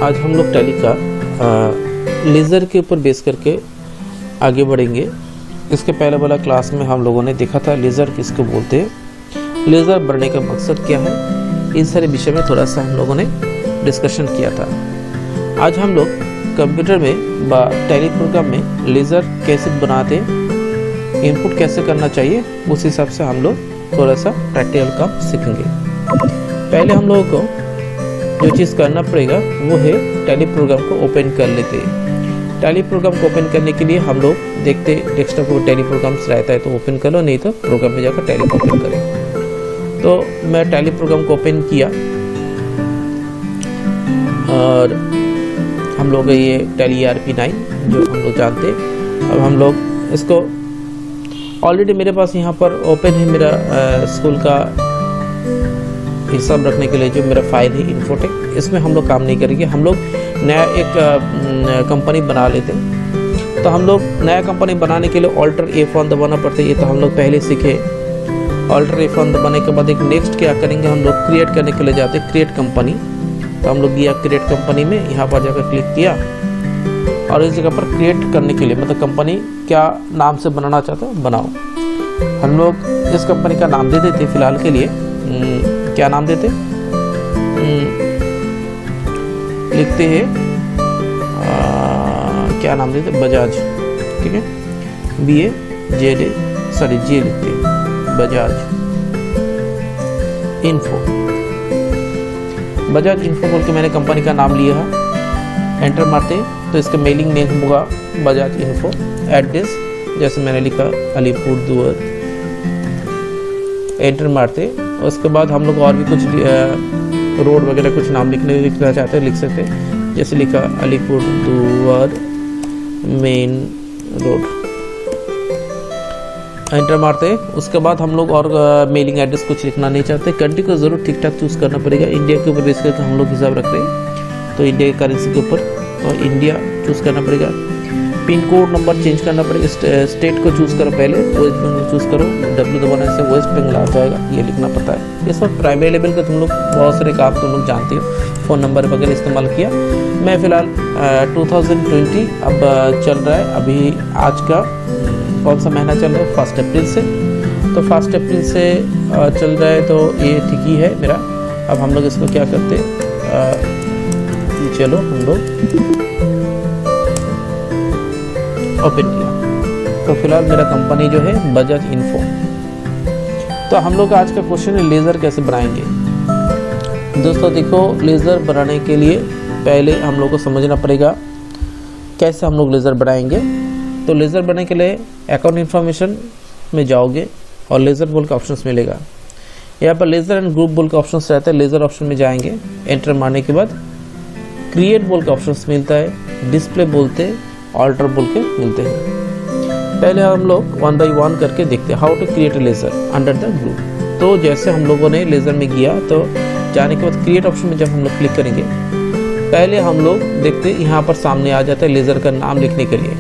आज हम लोग टैली का लेज़र के ऊपर बेस करके आगे बढ़ेंगे। इसके पहले वाला क्लास में हम लोगों ने देखा था लेज़र किसको बोलते हैं, लेज़र बढ़ने का मकसद क्या है, इन सारे विषय में थोड़ा सा हम लोगों ने डिस्कशन किया था। आज हम लोग कंप्यूटर में व टैली प्रोग्राम में लेज़र कैसे बनाते, इनपुट कैसे करना चाहिए, उस हिसाब से हम लोग थोड़ा सा प्रैक्टिकल काम सीखेंगे। पहले हम लोगों को जो चीज़ करना पड़ेगा वो है टैली प्रोग्राम को ओपन कर लेते हैं। टैली प्रोग्राम को ओपन करने के लिए हम लोग देखते डेस्कटॉप पर टैली प्रोग्राम्स रहता है तो ओपन कर लो, नहीं तो प्रोग्राम में जाकर टैली को ओपन करें। तो मैं टैली प्रोग्राम को ओपन किया और हम लोग ये टैली ERP9 जो हम लोग जानते हैं। अब हम लोग इसको ऑलरेडी मेरे पास यहाँ पर ओपन है मेरा स्कूल का हिसाब रखने के लिए जो मेरा फाइल है इन्फोटेक, इसमें हम लोग काम नहीं करेंगे। हम लोग नया एक कंपनी बना लेते हैं। तो हम लोग नया कंपनी बनाने के लिए ऑल्टर F1 दबाना पड़ता है, ये तो हम लोग पहले सीखे। ऑल्टर F1 दबाने के बाद एक नेक्स्ट क्या करेंगे, हम लोग क्रिएट करने के लिए जाते हैं क्रिएट कंपनी। तो हम लोग गया क्रिएट कंपनी में, यहाँ पर जाकर क्लिक किया और इस जगह पर क्रिएट करने के लिए मतलब कंपनी क्या नाम से बनाना चाहते हो बनाओ। हम लोग इस कंपनी का नाम दे देते फिलहाल के लिए। क्या नाम देते, लिखते हैं क्या नाम देते, बजाज। ठीक है, BAJA G लिखते हैं, बजाज इन्फो। बजाज इन्फो बोल के मैंने कंपनी का नाम लिया है। एंटर मारते तो इसका मेलिंग नेम होगा बजाज इन्फो। एड्रेस जैसे मैंने लिखा अलीपुरदुआर, एंटर मारते। उसके बाद हम लोग और भी कुछ रोड वगैरह कुछ नाम लिखना चाहते हैं लिख सकते हैं। जैसे लिखा अलीपुरदुआर मेन रोड, एंटर मारते। उसके बाद हम लोग और मेलिंग एड्रेस कुछ लिखना नहीं चाहते। कंट्री को ज़रूर ठीक ठाक चूज़ करना पड़ेगा। इंडिया के ऊपर बेस करके हम लोग हिसाब रख रहे हैं तो इंडिया की करेंसी के ऊपर तो इंडिया चूज़ करना पड़ेगा। पिन कोड नंबर चेंज करना पड़ेगा। स्टेट को चूज़ करो, पहले वेस्ट बंगाल चूज़ करो, W दबाने से वेस्ट बंगाल आ जाएगा, ये लिखना पड़ता है। ये सब प्राइमरी लेवल का तुम लोग बहुत सारे काम तुम लोग जानते हो, फ़ोन नंबर वगैरह इस्तेमाल किया। मैं फ़िलहाल 2020 अब चल रहा है, अभी आज का कौन सा महीना चल रहा है, 1 अप्रैल से। तो 1 अप्रैल से चल रहा है तो ये ठीक ही है मेरा। अब हम लोग इसको क्या करते चलो हम लोग ओपन किया तो फिलहाल मेरा कंपनी जो है बजाज इन्फो। तो हम लोग का आज का क्वेश्चन है लेज़र कैसे बनाएंगे। दोस्तों देखो, लेज़र बनाने के लिए पहले हम लोग को समझना पड़ेगा कैसे हम लोग लेज़र बनाएंगे। तो लेज़र बनाने के लिए अकाउंट इन्फॉर्मेशन में जाओगे और लेज़र बोल का ऑप्शंस मिलेगा। यहाँ पर लेज़र एंड ग्रुप बोल का ऑप्शंस रहता है। लेज़र ऑप्शन में जाएंगे, एंटर मारने के बाद क्रिएट बोल का ऑप्शंस मिलता है, डिस्प्ले बोलते हैं, ऑल्टर बोल के मिलते हैं। पहले हम लोग 1 by 1 करके देखते हैं how to create a ledger under the group. तो जैसे हम लोगों ने लेज़र में गया तो जाने के बाद क्रिएट ऑप्शन में जब हम लोग क्लिक करेंगे, पहले हम लोग देखते हैं यहाँ पर सामने आ जाता है लेज़र का नाम लिखने के लिए।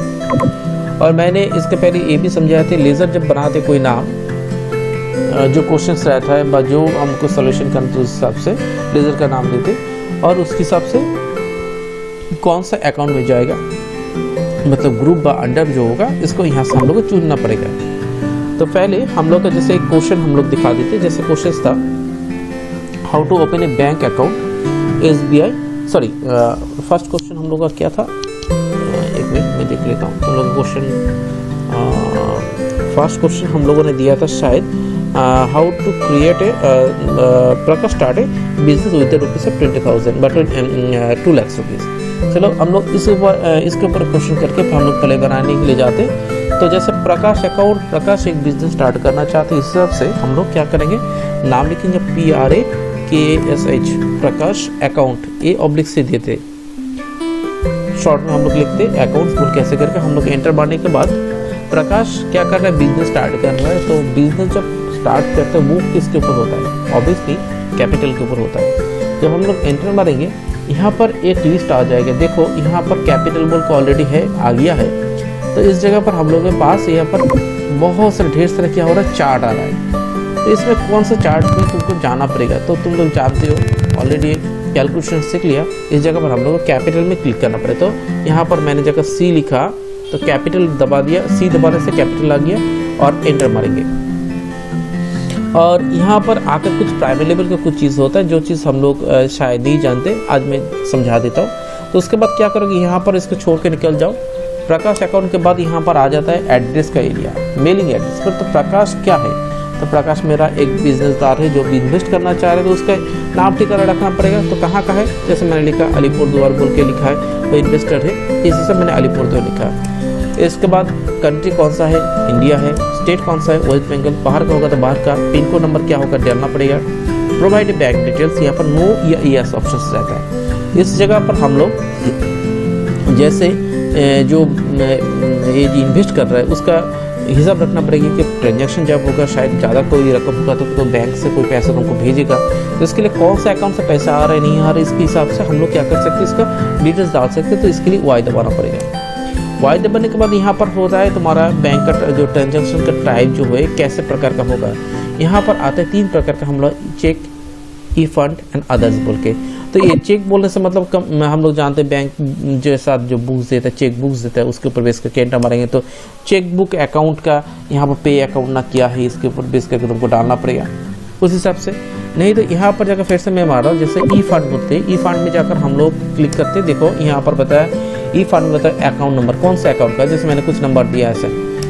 और मैंने इसके पहले ये भी समझाया था, लेज़र जब बनाते कोई नाम जो क्वेश्चंस रहता है जो हमको सोल्यूशन करना तो उस हिसाब से लेज़र का नाम देते और उसके हिसाब से कौन सा अकाउंट में जाएगा मतलब ग्रुप व अंडर जो होगा इसको यहाँ से हम लोग को चुनना पड़ेगा। तो पहले हम लोग का जैसे एक क्वेश्चन हम लोग दिखा देते, जैसे क्वेश्चन था how to open a bank account SBI। Sorry, first question हम लोग का क्या था, एक मिनट मैं देख लेता हूँ। हम लोग क्वेश्चन फर्स्ट क्वेश्चन हम लोगों ने दिया था शायद how to create a Prakash start a business with ₹20,000 but 2 lakh rupees. चलो हम लोग इसके ऊपर क्वेश्चन करके हम लोग पहले बनाने के लिए जाते। तो जैसे प्रकाश अकाउंट, प्रकाश एक बिजनेस स्टार्ट करना चाहते हैं, इस हिसाब से हम लोग क्या करेंगे, नाम लिखेंगे PRAKSH Prakash account, A oblique से देते शॉर्ट में हम लोग लिखते अकाउंट्स बोल कैसे करके हम लोग एंटर मारने के बाद प्रकाश क्या कर रहा है, बिजनेस स्टार्ट कर रहा है। तो बिजनेस जब स्टार्ट करते हैं वो किसके ऊपर होता है, ऑब्वियसली कैपिटल के ऊपर होता है। जब हम लोग एंटर मारेंगे यहाँ पर एक लिस्ट आ जाएगा। देखो यहाँ पर कैपिटल बोल का ऑलरेडी है, आ गया है। तो इस जगह पर हम लोग के पास यहाँ पर बहुत सारे ढेर सारे क्या हो रहा है, चार्ट आ रहा है। तो इसमें कौन सा चार्ट में तुमको जाना पड़ेगा। तो तुम लोग जानते हो ऑलरेडी कैलकुलेशन सीख लिया। इस जगह पर हम लोग को कैपिटल में क्लिक करना पड़े, तो यहाँ पर मैंने जगह सी लिखा तो कैपिटल दबा दिया, सी दबाने से कैपिटल आ गया और एंटर मारेंगे। और यहाँ पर आकर कुछ प्राइमरी लेवल का कुछ चीज़ होता है जो चीज़ हम लोग शायद नहीं जानते, आज मैं समझा देता हूँ। तो उसके बाद क्या करोगे, यहाँ पर इसको छोड़ के निकल जाओ। प्रकाश अकाउंट के बाद यहाँ पर आ जाता है एड्रेस का एरिया, मेलिंग एड्रेस पर। तो प्रकाश क्या है, तो प्रकाश मेरा एक बिजनेसदार है जो भी इन्वेस्ट करना चाह रहे, तो उसका नाम ठिकाना रखना पड़ेगा। तो कहाँ का है, जैसे मैंने लिखा अलीपुरद्वार बोल के लिखा है, वो इन्वेस्टर है, इसी से मैंने अलीपुरद्वार लिखा है। इसके बाद कंट्री कौन सा है, इंडिया है। स्टेट कौन सा है, वेस्ट बंगाल। बाहर का होगा तो बाहर का। पिन कोड नंबर क्या होगा डालना पड़ेगा। प्रोवाइड बैंक डिटेल्स, यहाँ पर नो या यस ऑप्शन रहता है। इस जगह पर हम लोग जैसे जो ये इन्वेस्ट कर रहा है उसका हिसाब रखना पड़ेगा कि ट्रांजैक्शन जब होगा शायद ज़्यादा कोई रकम होगा तो बैंक से कोई पैसा तुमको भेजेगा, तो इसके लिए कौन सा अकाउंट से पैसा आ रहा है नहीं आ रहा है, इसके हिसाब से हम लोग क्या कर सकते हैं, इसका डिटेल्स डाल सकते हैं। तो इसके लिए वाई दबाना पड़ेगा। वाई दबाने के बाद यहाँ पर होता है तुम्हारा बैंक का जो ट्रांजैक्शन का टाइप जो है कैसे प्रकार का होगा। यहाँ पर आता है 3 प्रकार का, हम लोग check, e fund and others बोल के। तो ये चेक बोलने से मतलब कम, हम लोग जानते हैं बैंक जो साथ जो बुक्स देता है, चेक बुक्स देता है, उसके ऊपर बेस करके एंटर मारेंगे। तो चेक बुक अकाउंट का यहाँ पर पे अकाउंट ना किया है, इसके ऊपर बेस करके तुमको डालना पड़ेगा उस हिसाब से। नहीं तो यहाँ पर जाकर फिर से मैं मार रहा हूँ, जैसे ई फंड बोलते हैं, ई फंड में जाकर हम लोग क्लिक करते हैं। देखो यहाँ पर बताया ई फंड में बताया अकाउंट नंबर कौन सा अकाउंट का, जैसे मैंने कुछ नंबर दिया ऐसे,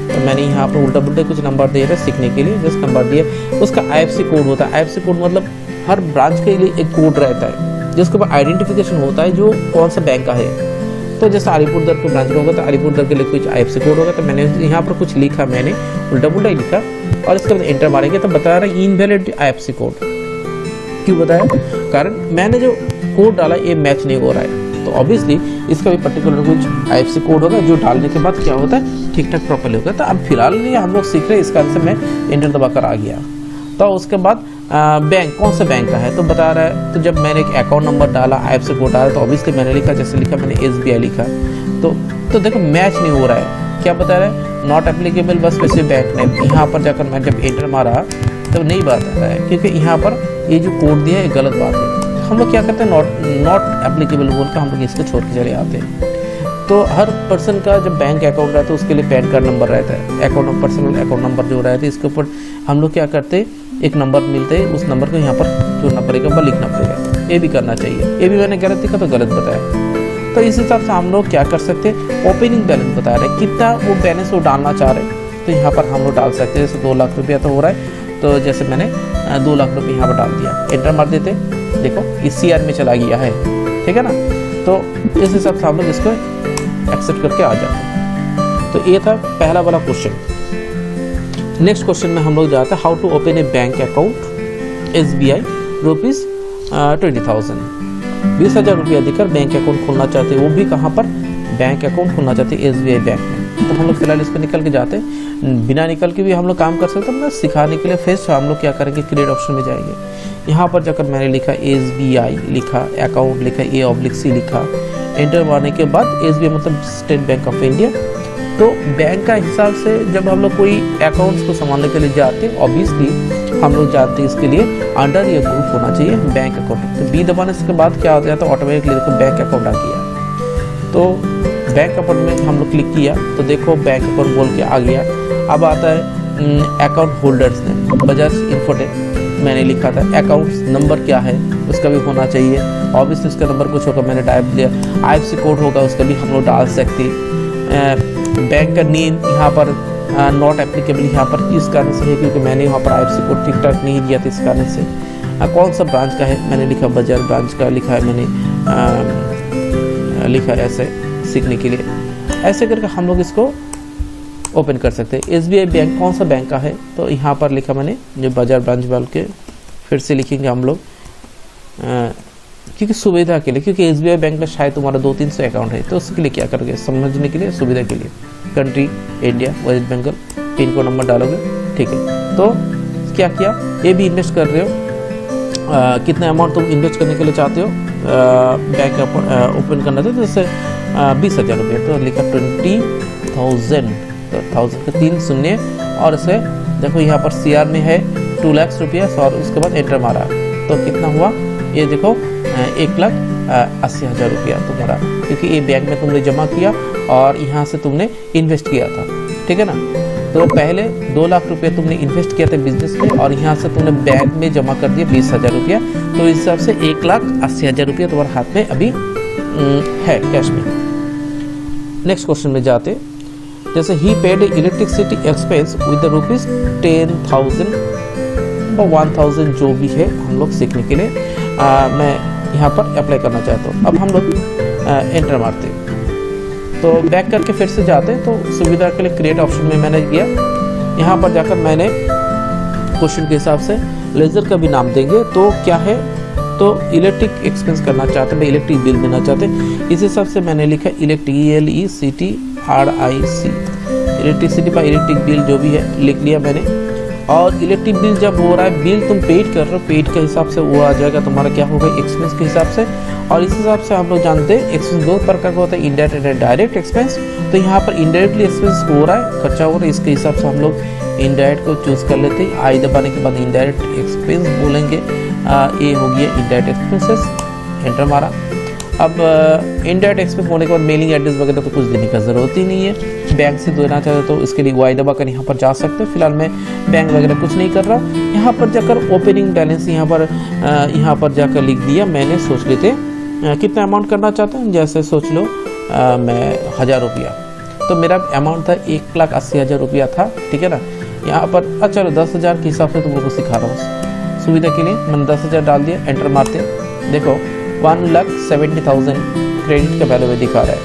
तो मैंने यहाँ पर उल्टा पुल्टा कुछ नंबर दिए थे सीखने के लिए, जैसे नंबर दिया। उसका IFSC कोड होता है। IFSC कोड मतलब हर ब्रांच के लिए एक कोड रहता है जिसके ऊपर आइडेंटिफिकेशन होता है जो कौन सा बैंक का है। तो जैसे अलीपुरद्वार के ब्रांच का होगा तो अलीपुरद्वार के लिए कुछ IFSC कोड होगा, तो मैंने यहाँ पर कुछ लिखा, मैंने उल्टा पुल्टा ही लिखा और इसके बाद एंटर मारेंगे तो बता रहा है इनवैलिड IFSC कोड। क्यों बताया, कारण मैंने जो कोड डाला ये मैच नहीं हो रहा है, तो ऑब्वियसली इसका भी पर्टिकुलर कुछ IFSC कोड होगा जो डालने के बाद क्या होता है ठीक ठाक प्रॉपर्ली होगा। तो अब फिलहाल ये हम लोग सीख रहे हैं, इसका आंसर मैं एंटर दबाकर आ गया। तो उसके बाद बैंक कौन सा बैंक का है तो बता रहा है। तो जब मैंने एक अकाउंट नंबर डाला, IFSC कोड डाला, तो ऑब्वियसली मैंने लिखा, जैसे लिखा मैंने SBI लिखा, तो देखो मैच नहीं हो रहा है। क्या बता रहा है, नॉट एप्लीकेबल बस स्पेसिफिक बैंक नेम। यहाँ पर जाकर मैं जब एंटर मारा तो नहीं बात आ रहा है, क्योंकि यहाँ पर ये जो कोड दिया है गलत बात है। हम लोग क्या करते हैं, नॉट एप्लीकेबल बोल कर हम लोग इसको छोड़ के चले आते हैं। तो हर पर्सन का जब बैंक अकाउंट रहता है उसके लिए पैन कार्ड नंबर रहता है, अकाउंट पर्सनल अकाउंट नंबर जो रहता है, इसके ऊपर हम लोग क्या करते हैं, एक नंबर मिलते हैं, उस नंबर को यहाँ पर जोड़ना पड़ेगा व लिखना पड़ेगा। ये भी करना चाहिए, ये भी मैंने गलत लिखा तो गलत बताया। तो इस हिसाब से हम लोग क्या कर सकते हैं, ओपनिंग बैलेंस बता रहे हैं कितना वो बैलेंस वो डालना चाह रहे हैं, तो यहाँ पर हम लोग डाल सकते हैं। जैसे 2 लाख रुपया तो हो रहा है, तो जैसे मैंने 2 लाख रुपये यहाँ पर डाल दिया, एंटर मार देते, देखो इस CR में चला गया है, ठीक है ना। तो इस हिसाब से हम लोग इसको एक्सेप्ट करके आ जाते हैं। तो ये था पहला वाला क्वेश्चन। नेक्स्ट क्वेश्चन में हम लोग जाते हैं, how to open a bank account SBI rupees 20,000, 20,000 रुपया देकर बैंक अकाउंट खोलना चाहते हैं, वो भी कहाँ पर, बैंक अकाउंट खोलना चाहते हैं SBI बैंक में। तो हम लोग फिलहाल इसको निकल के जाते हैं, बिना निकल के भी हम लोग काम कर सकते हैं। मतलब सिखाने के लिए फिर हम लोग क्या करेंगे, क्रिएट ऑप्शन में जाएंगे। यहाँ पर जाकर मैंने लिखा SBI लिखा, अकाउंट लिखा, A/C लिखा, एंटर मारने के बाद SBI मतलब स्टेट बैंक ऑफ इंडिया। तो बैंक का हिसाब से जब हम लोग कोई अकाउंट्स को संभालने के लिए जाते हैं, ऑब्वियसली हम लोग जाते हैं इसके लिए अंडर ये ग्रुप होना चाहिए बैंक अकाउंट। तो B दबाने के बाद क्या होता है, तो ऑटोमेटिकली देखो बैंक अकाउंट आ गया। तो बैंक अकाउंट में हम लोग क्लिक किया तो देखो बैंक अकाउंट बोल के आ गया। अब आता है अकाउंट होल्डर्स ने, बजाज इन्फोटेक मैंने लिखा था, अकाउंट नंबर क्या है उसका भी होना चाहिए, ऑब्वियसली उसका नंबर कुछ होगा मैंने टाइप दिया, IFSC कोड होगा उसका भी हम लोग डाल सकते। बैंक का नेम यहाँ पर नॉट एप्लीकेबल यहाँ पर किस कारण से है, क्योंकि मैंने यहाँ पर IFSC कोड ठीक ठाक नहीं दिया था, इस कारण से। कौन सा ब्रांच का है, मैंने लिखा बजाज ब्रांच का लिखा है, मैंने लिखा ऐसे सीखने के लिए। ऐसे करके हम लोग इसको ओपन कर सकते हैं। SBI बैंक कौन सा बैंक का है, तो यहाँ पर लिखा मैंने जो बजाज ब्रांच वाल के, फिर से लिखेंगे हम लोग क्योंकि सुविधा के लिए, क्योंकि SBI बैंक में शायद तुम्हारा 200-300 अकाउंट है, तो उसके लिए क्या करोगे, समझने के लिए, सुविधा के लिए, country India, West Bengal, pin code number डालोगे, ठीक है। तो क्या किया, ये भी इन्वेस्ट कर रहे हो, कितना अमाउंट तुम इन्वेस्ट करने के लिए चाहते हो, बैंक ओपन करना था, जैसे 20,000 रुपये, तो लिखा 20,000, तो 1000 के 3 शून्य, और इसे देखो यहाँ पर CR में है 2 लाख रुपया, और उसके बाद एंटर मारा तो कितना हुआ ये देखो 1,80,000 रुपया तुम्हारा, क्योंकि ये बैंक में तुमने जमा किया और यहाँ से तुमने इन्वेस्ट किया था, ठीक है ना। तो पहले 2 लाख रुपये तुमने इन्वेस्ट किया था बिजनेस में और यहाँ से तुमने बैंक में जमा कर दिया 20,000 रुपया, तो इस हिसाब से 1,80,000 रुपया तुम्हारे हाथ में अभी है कैश में। नेक्स्ट क्वेश्चन में जाते, जैसे ही पेड इलेक्ट्रिसिटी एक्सपेंस विद ₹10,000 और 1,000 जो भी है हम लोग सीखने के लिए मैं यहाँ पर अप्लाई करना चाहता हूँ। अब हम लोग एंटर मारते, तो बैक करके फिर से जाते, तो सुविधा के लिए क्रिएट ऑप्शन में मैंने किया। यहाँ पर जाकर मैंने क्वेश्चन के हिसाब से लेजर का भी नाम देंगे, तो क्या है, तो इलेक्ट्रिक एक्सपेंस करना चाहते हैं, इलेक्ट्रिक बिल देना चाहते हैं, इस हिसाब से मैंने लिखा इलेक्ट्रिक ELECTRIC, इलेक्ट्रिसिटी पर इलेक्ट्रिक बिल जो भी है लिख लिया मैंने। और इलेक्ट्रिक बिल जब हो रहा है, बिल तुम पेड कर रहे हो, पेड के हिसाब से वो आ जाएगा तुम्हारा क्या होगा एक्सपेंस के हिसाब से। और इस हिसाब से हम लोग जानते हैं एक्सपेंस 2 प्रकार का होता है, इनडायरेक्ट एंड डायरेक्ट एक्सपेंस। तो यहाँ पर इनडायरेक्टली एक्सपेंस हो रहा है, खर्चा हो रहा है, इसके हिसाब से हम लोग इनडायरेक्ट को चूज कर लेते हैं। आई दबाने के बाद इनडायरेक्ट एक्सपेंस बोलेंगे, ये हो गया इनडायरेक्ट एक्सपेंसेस, एंटर मारा। अब इनडायरेक्ट एक्सपेंस होने के बाद मेलिंग एड्रेस वगैरह तो कुछ देने का ज़रूरत ही नहीं है। बैंक से देना चाहते तो इसके लिए वाई दबा कर यहाँ पर जा सकते हैं। फिलहाल मैं बैंक वगैरह कुछ नहीं कर रहा। यहाँ पर जाकर ओपनिंग बैलेंस यहाँ पर जाकर लिख दिया मैंने। सोच लेते कितना अमाउंट करना चाहते हैं, जैसे सोच लो मैं 1,000 रुपया, तो मेरा अमाउंट था 1,80,000 रुपया था, ठीक है ना। यहाँ पर चलो 10,000 के हिसाब से तुम लोग को सिखा रहा हूँ सुविधा के लिए। मैंने 10,000 डाल दिया, एंटर मारते, देखो 1,70,000 क्रेडिट का वैल्यू में दिखा रहा है,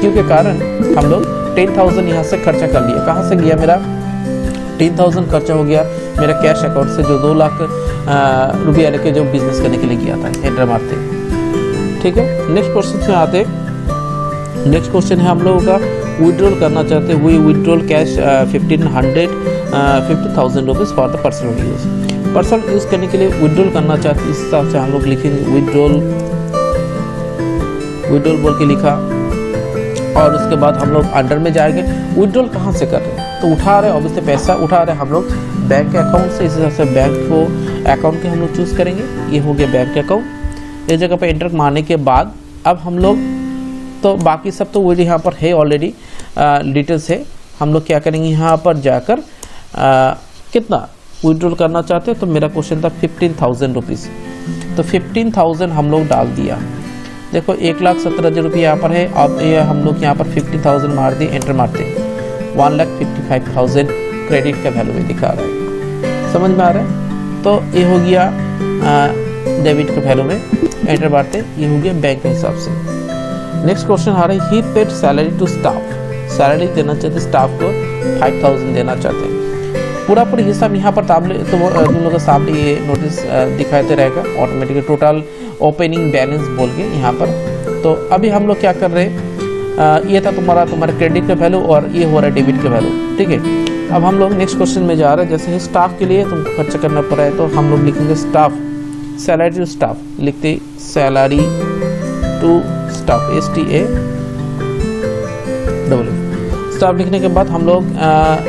क्योंकि कारण हम लोग 10,000 यहाँ से खर्चा कर लिया। कहाँ से गया, मेरा 10,000 खर्चा हो गया मेरा कैश अकाउंट से, जो 2 लाख रुपया लेके जो बिजनेस करने के लिए गया था। एंटर मारते, ठीक है। नेक्स्ट क्वेश्चन से आते, नेक्स्ट क्वेश्चन है हम लोगों का विड्रॉल करना चाहते हैं। We withdrawal cash 50,000 rupees for the personal use. Personal use करने के लिए विड्रॉल करना चाहते हैं, इस हिसाब से हम लोग लिखेंगे विड्रॉल बोल के लिखा। और उसके बाद हम लोग अंडर में जाएंगे, विड्रॉल कहाँ से कर रहे हैं, तो उठा रहे हैं ऑब्वियसली पैसा उठा रहे हैं हम लोग बैंक के अकाउंट से। इस हिसाब से बैंक को अकाउंट के हम लोग चूज़ करेंगे, ये हो गया बैंक अकाउंट। इस जगह पर एंटर मारने के बाद अब हम लोग, तो बाकी सब तो वो यहाँ पर है ऑलरेडी डिटेल्स है। हम लोग क्या करेंगे, यहाँ पर जाकर कितना विड्रॉल करना चाहते हैं, तो मेरा क्वेश्चन था 15,000 रुपीज़, तो 15,000 हम लोग डाल दिया। देखो 1,70,000 रुपये यहाँ पर है। अब ये हम लोग यहाँ पर 50,000 मार दिए, एंटर मारते, 1,55,000 क्रेडिट का वैल्यू में दिखा रहा है, समझ में आ रहा है। तो ये हो गया डेबिट के वैल्यू में, एंटर मारते, ये हो गया बैंक के हिसाब से। नेक्स्ट क्वेश्चन आ रहा है, he paid salary to staff, salary देना चाहते स्टाफ को 5,000 देना चाहते हैं। पूरा हिसाब यहाँ पर तुम लोगों के सामने ये नोटिस दिखाते रहेगा ऑटोमेटिकली, टोटल ओपनिंग बैलेंस बोल के यहाँ पर। तो अभी हम लोग क्या कर रहे हैं, ये था तुम्हारा क्रेडिट का वैल्यू और ये हो रहा है डेबिट का वैल्यू, ठीक है। अब हम लोग नेक्स्ट क्वेश्चन में जा रहे हैं। जैसे ही स्टाफ के लिए तुमको खर्चा करना पड़ा है, तो हम लोग लिखेंगे स्टाफ, सैलरी टू स्टाफ लिखते, salary to staff, STA staff लिखने के बाद हम लोग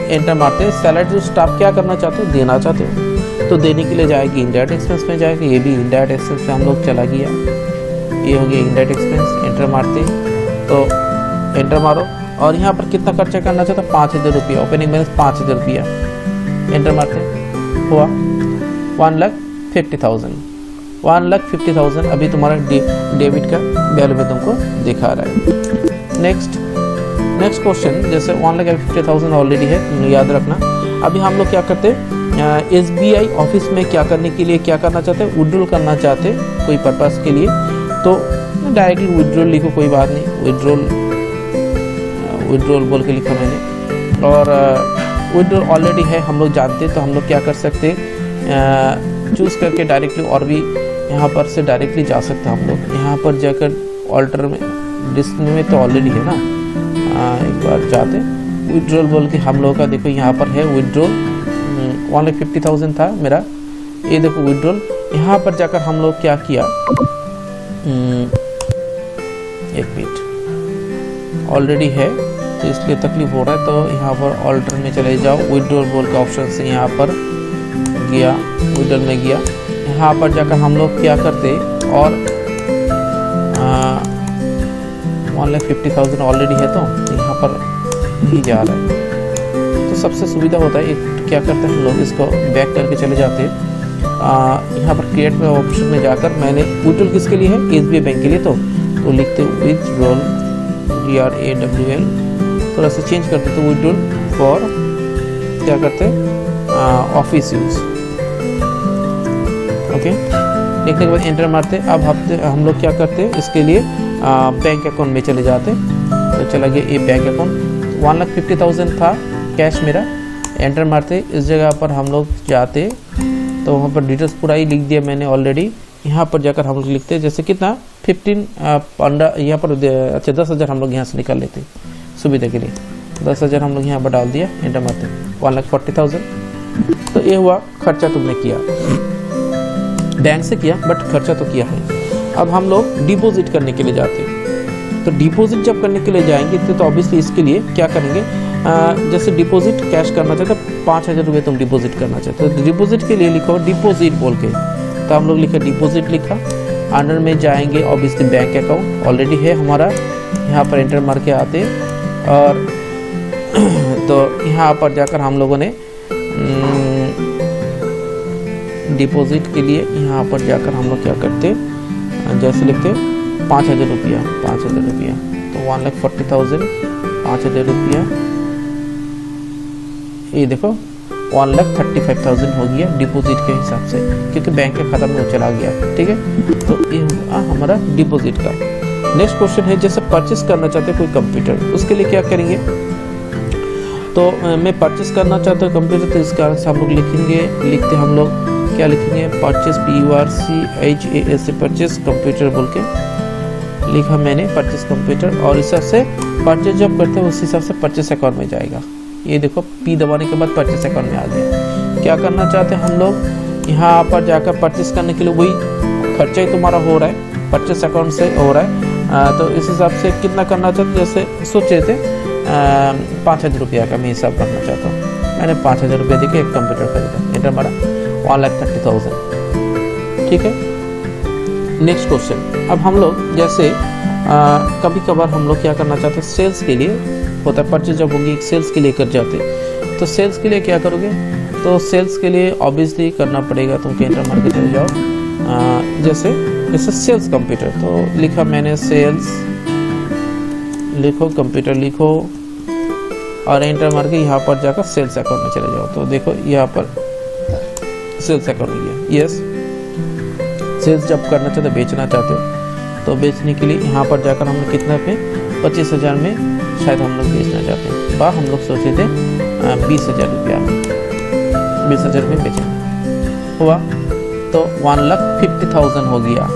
एंटर मारते हैं। सैलरी टू स्टाफ क्या करना चाहते हो, देना चाहते हो, तो देने के लिए जाएगी इनडायरेक्ट एक्सपेंस में जाएगी, ये भी इनडायरेक्ट एक्सपेंस में हम लोग चला गया, ये हो गया इनडायरेक्ट एक्सपेंस। एंटर मारते, तो एंटर मारो और यहाँ पर कितना खर्चा करना चाहता, 5,000 रुपया, ओपनिंग बैलेंस 5,000 रुपया, एंटर मारते, हुआ 1,50,000, 1,50,000 अभी तुम्हारा डेबिट का वैल्यू में तुमको दिखा रहा है। नेक्स्ट क्वेश्चन, जैसे 1,50,000 ऑलरेडी है, तुम याद रखना। अभी हम लोग क्या करते हैं, SBI ऑफिस में क्या करने के लिए क्या करना चाहते हैं, विड्रॉल करना चाहते हैं कोई पर्पस के लिए, तो डायरेक्टली विड्रॉल लिखो, कोई बात नहीं, विड्रॉल बोल के लिखा मैंने। और विड्रॉल ऑलरेडी है हम लोग जानते हैं, तो हम लोग क्या कर सकते हैं, चूज़ करके डायरेक्टली, और भी यहाँ पर से डायरेक्टली जा सकते हैं हम लोग। यहाँ पर जाकर ऑल्टर में डिस्प्ले में तो ऑलरेडी है ना, एक बार जाते विड्रॉल बोल के हम लोगों का, देखो यहाँ पर है विड्रॉल, 1,50,000 था मेरा, ये देखो विड्रॉल। यहाँ पर जाकर हम लोग क्या किया, एक मिनट, ऑलरेडी है तो इसलिए तकलीफ हो रहा है, तो यहाँ पर ऑल्टर में चले जाओ, विड्रॉल बोल के ऑप्शन से यहाँ पर गया, विड्रॉल में गया। यहाँ पर जाकर हम लोग क्या करते, और 1,50,000 ऑलरेडी है, तो यहाँ पर नहीं जा रहा है। तो सबसे सुविधा होता है, एक क्या करते हैं हम लोग, इसको बैक करके चले जाते हैं। यहाँ पर क्रिएट में ऑप्शन में जाकर मैंने विड्रॉल किसके लिए है, SBI बैंक के लिए, तो लिखते विड्रॉल DRAWL, थोड़ा सा चेंज करते तो विड्रॉल फॉर क्या करते हैं ऑफिस यूज। ओके, लिखने के बाद एंटर मारते। अब हम लोग क्या करते हैं, इसके लिए बैंक अकाउंट में चले जाते। तो चला गया ये बैंक अकाउंट, 1,50,000 था कैश मेरा। एंटर मारते, इस जगह पर हम लोग जाते तो वहाँ पर डिटेल्स पूरा ही लिख दिया मैंने ऑलरेडी। यहाँ पर जाकर हम लोग लिखते जैसे कितना 15 यहाँ पर अच्छा 10,000 हम लोग यहाँ से निकाल लेते सुविधा के लिए। 10,000 हम लोग यहाँ पर डाल दिया, एंटर मारते 1,40,000। तो ये हुआ खर्चा तुमने किया, बैंक से किया बट खर्चा तो किया है। अब हम लोग डिपॉजिट करने के लिए जाते हैं। तो डिपॉजिट जब करने के लिए जाएंगे तो ऑब्वियसली इसके लिए क्या करेंगे, जैसे डिपॉजिट कैश करना चाहते 5,000 रुपये तुम डिपॉजिट करना चाहते हो, तो डिपॉजिट के लिए लिखो डिपॉजिट बोल के। तो हम लोग लिखे डिपॉजिट लिखा, अंडर में जाएंगे ऑब्वियसली बैंक अकाउंट ऑलरेडी है हमारा, यहाँ पर एंटर मार के आते और तो यहाँ पर जाकर हम लोगों ने डिपॉजिट के लिए यहाँ पर जाकर हम लोग क्या करते, जैसे लिखते 5,000 रुपया, 5,000 रुपया, तो 1,40,000 5,000 रुपया, ये देखो 1,35,000 हो गया डिपॉजिट के हिसाब से, क्योंकि बैंक के खाता में वो चला गया। ठीक है, तो ये हुआ हमारा डिपॉजिट का। नेक्स्ट क्वेश्चन है, जैसे परचेस करना चाहते हैं कोई कंप्यूटर, उसके लिए क्या करेंगे। तो मैं परचेस करना चाहता हूँ कंप्यूटर, तो इसका हम लोग लिखते हम लोग क्या लिखेंगे, परचेस PURCHAS से परचेस कंप्यूटर बोल के लिखा मैंने, परचेस कंप्यूटर। और इस हिसाब से परचेस जब करते हैं उस हिसाब से परचेस अकाउंट में जाएगा। ये देखो P दबाने के बाद परचेस अकाउंट में आ गया। क्या करना चाहते हैं हम लोग, यहाँ पर जाकर परचेस करने के लिए वही खर्चा ही तुम्हारा हो रहा है, परचेस अकाउंट से हो रहा है। तो इस हिसाब से कितना करना चाहते, जैसे सोच रहे थे 5,000 रुपया का मैं हिसाब करना चाहता हूँ। मैंने 5,000 रुपये देके एक कंप्यूटर खरीदा, एंटर मारा 1,30,000। ठीक है, नेक्स्ट क्वेश्चन। अब हम लोग जैसे कभी कभार हम लोग क्या करना चाहते हैं, सेल्स के लिए होता है, परचेज जब होगी सेल्स के लिए कर जाते। तो सेल्स के लिए क्या करोगे, तो सेल्स के लिए ऑब्वियसली करना पड़ेगा, तुम एंटर मार के चले जाओ। जैसे सेल्स कंप्यूटर, तो लिखा मैंने सेल्स, लिखो कंप्यूटर लिखो और एंटर मार के यहाँ पर जाकर सेल्स अकाउंट में चले जाओ। तो देखो यहाँ पर सेल्स अकाउंट में गया। यस, सेल्स जब करना चाहते हो, बेचना चाहते हो, तो बेचने के लिए यहाँ पर जाकर हम लोग कितना पे 25,000 में शायद हम लोग बेचना चाहते हैं, बा हम लोग सोचे थे 20,000 रुपया, 20,000 में बेचेंगे हुआ, तो 1,50,000 हो गया।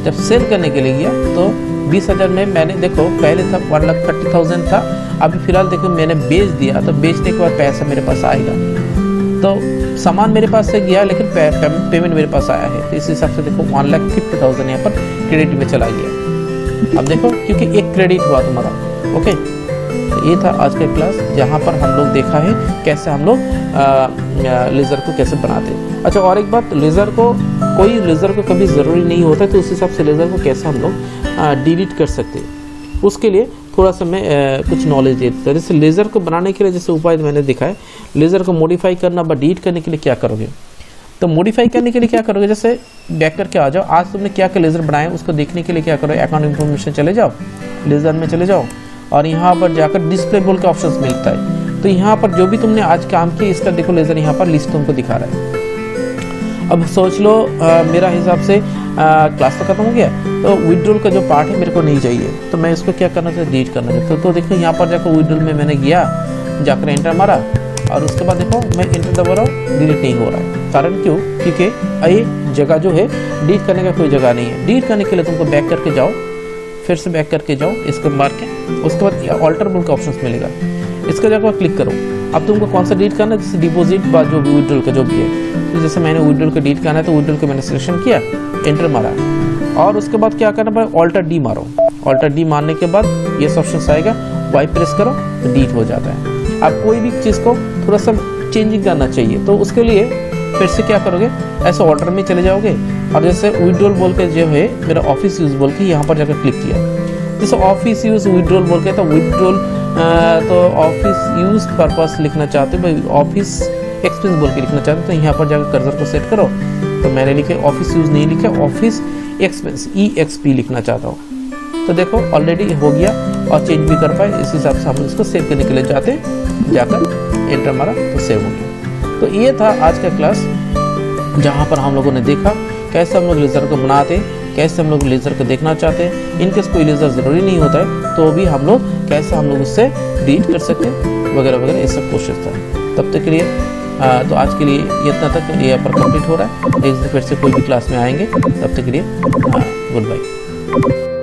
जब सेल करने के लिए गया तो 20,000 में मैंने देखो पहले था 1,30,000 था, अभी फिलहाल देखो मैंने बेच दिया, तो बेचने के बाद पैसा मेरे पास आएगा। तो सामान मेरे पास से गया लेकिन पेमेंट मेरे पास आया है, तो इस हिसाब से देखो 1,50,000 यहाँ पर क्रेडिट में चला गया। अब देखो क्योंकि एक क्रेडिट हुआ तुम्हारा। ओके, तो ये था आज का क्लास, जहाँ पर हम लोग देखा है कैसे हम लोग लेज़र को कैसे बनाते हैं। अच्छा, और एक बात, लेज़र को कोई लेज़र को कभी ज़रूरी नहीं होता है, तो उस हिसाब से लेज़र को कैसे हम लोग डिलीट कर सकते हैं, उसके लिए थोड़ा सा मैं कुछ नॉलेज देता हूँ। जैसे लेज़र को बनाने के लिए जैसे उपाय मैंने दिखाया, लेज़र को मॉडिफाई करना व डिलीट करने के लिए क्या करोगे, तो मॉडिफाई करने के लिए क्या करोगे, जैसे बैक करके आ जाओ, आज तुमने क्या क्या लेज़र बनाया उसको देखने के लिए क्या करो, अकाउंट इन्फॉर्मेशन चले जाओ, लेज़र में चले जाओ और यहाँ पर जाकर डिस्प्ले बोल के ऑप्शंस मिलता है। तो यहाँ पर जो भी तुमने आज काम किया इसका देखो लेज़र यहाँ पर लिस्ट तुमको दिखा रहा है। अब सोच लो मेरा हिसाब से क्लास तो खत्म हो गया, तो विड्रॉल का जो पार्ट है मेरे को नहीं चाहिए, तो मैं इसको क्या करना चाहिए, डिलीट करना चाहिए। तो देखो यहाँ पर जाकर विड्रॉल में मैंने गया, जाकर एंटर मारा और उसके बाद देखो मैं एंटर दबा रहा हूँ, डिलीट नहीं हो रहा है। कारण क्यों, क्योंकि ये जगह जो है डिलीट करने का कोई जगह नहीं है। डिलीट करने के लिए तुमको बैक करके जाओ, फिर से बैक करके जाओ, इसको मार के उसके बाद ऑल्टर बोल का ऑप्शन मिलेगा, इसका जाकर क्लिक करो। अब तुमको कौन सा डिलीट करना है, जैसे डिपॉजिट व जो भी विड्रॉल का जो भी है, तो जैसे मैंने विड्रॉल का डिलीट करना है तो विड्रॉल को मैंने सिलेक्शन किया, एंटर मारा और उसके बाद क्या करना पड़ेगा, ऑल्टर डी मारो। ऑल्टर डी मारने के बाद ये ऑप्शन आएगा, वाई प्रेस करो तो डिलीट हो जाता है। अब कोई भी चीज़ को थोड़ा सा चेंजिंग करना चाहिए, तो उसके लिए फिर से क्या करोगे, ऐसे ऑल्टर में चले जाओगे और जैसे विड्रॉल बोल के जो है मेरा ऑफिस यूज़ बोल के यहाँ पर जाकर क्लिक किया, जैसे ऑफिस यूज़ विड्रॉल बोल के, तो विड्रॉल तो ऑफिस यूज़ पर्पस लिखना चाहते हो भाई, ऑफिस एक्सपेंस बोल के लिखना चाहते हो, तो यहाँ पर जाकर कर्सर को सेट करो। तो मैंने लिखे ऑफिस यूज़ नहीं लिखा, ऑफिस एक्सपेंस EXP लिखना चाहता हूँ। तो देखो ऑलरेडी हो गया और चेंज भी कर पाए, इस हिसाब से हम इसको सेव करने के लिए जाते जाकर एंटर मारा तो सेव हो गया। तो ये था आज का क्लास, जहाँ पर हम लोगों ने देखा कैसे हम लोग लेज़र को बनाते, कैसे हम लोग लेज़र को देखना चाहते हैं। इनकेस कोई लेज़र ज़रूरी नहीं होता है तो भी हम लोग कैसे हम लोग उससे डील कर सकते हैं वगैरह वगैरह, ये सब कोशिश था। तब तक के लिए तो आज के लिए इतना तक यहाँ पर कंप्लीट हो रहा है। नेक्स्ट फिर से कोई भी क्लास में आएंगे, तब तक के लिए गुड बाय।